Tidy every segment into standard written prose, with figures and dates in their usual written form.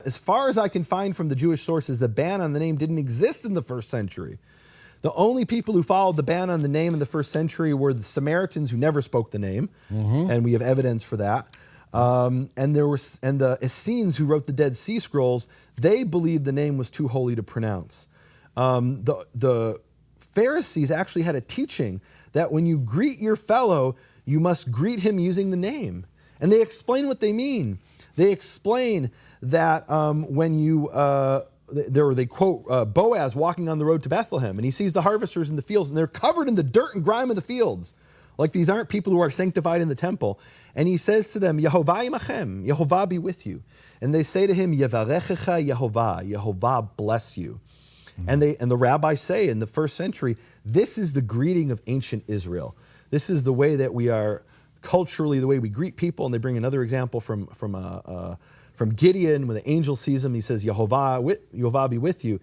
As far as I can find from the Jewish sources, the ban on the name didn't exist in the first century. The only people who followed the ban on the name in the first century were the Samaritans, who never spoke the name, and we have evidence for that. And the Essenes, who wrote the Dead Sea Scrolls, they believed the name was too holy to pronounce. The Pharisees actually had a teaching that when you greet your fellow, you must greet him using the name. And they explain what they mean. They explain that when you, they quote Boaz walking on the road to Bethlehem, and he sees the harvesters in the fields, and they're covered in the dirt and grime of the fields. Like these aren't people who are sanctified in the temple. And he says to them, Yehovah imachem, Yehovah be with you. And they say to him, Yevarechecha Yehovah, Yehovah bless you. And the rabbis say in the first century, this is the greeting of ancient Israel. This is the way that we are culturally, the way we greet people. And they bring another example from Gideon. When the angel sees him, he says, Yehovah be with you.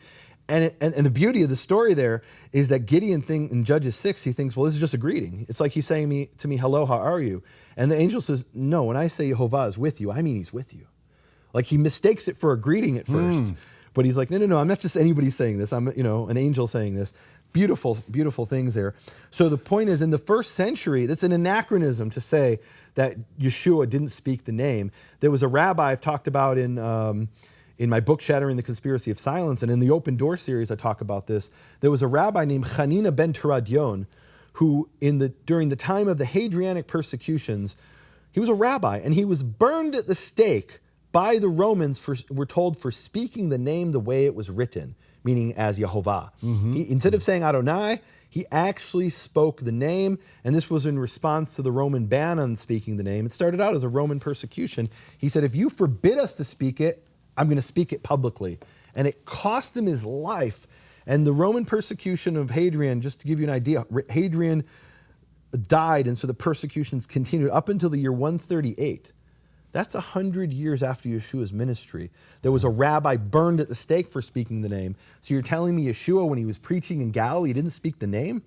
And the beauty of the story there is that Gideon in Judges 6, he thinks, well, this is just a greeting. It's like he's saying to me, hello, how are you? And the angel says, no, when I say Yehovah is with you, I mean he's with you. Like he mistakes it for a greeting at first. But he's like, no, I'm not just anybody saying this. I'm an angel saying this. Beautiful, beautiful things there. So the point is, in the first century, that's an anachronism to say that Yeshua didn't speak the name. There was a rabbi I've talked about in my book, Shattering the Conspiracy of Silence, and in the Open Door series, I talk about this. There was a rabbi named Hanina ben Teradion, who during the time of the Hadrianic persecutions, he was a rabbi, and he was burned at the stake by the Romans, we're told, for speaking the name the way it was written, meaning as Yehovah. Instead of saying Adonai, he actually spoke the name, and this was in response to the Roman ban on speaking the name. It started out as a Roman persecution. He said, if you forbid us to speak it, I'm going to speak it publicly. And it cost him his life. And the Roman persecution of Hadrian, just to give you an idea, Hadrian died, and so the persecutions continued up until the year 138. That's 100 years after Yeshua's ministry. There was a rabbi burned at the stake for speaking the name. So you're telling me Yeshua, when he was preaching in Galilee, didn't speak the name?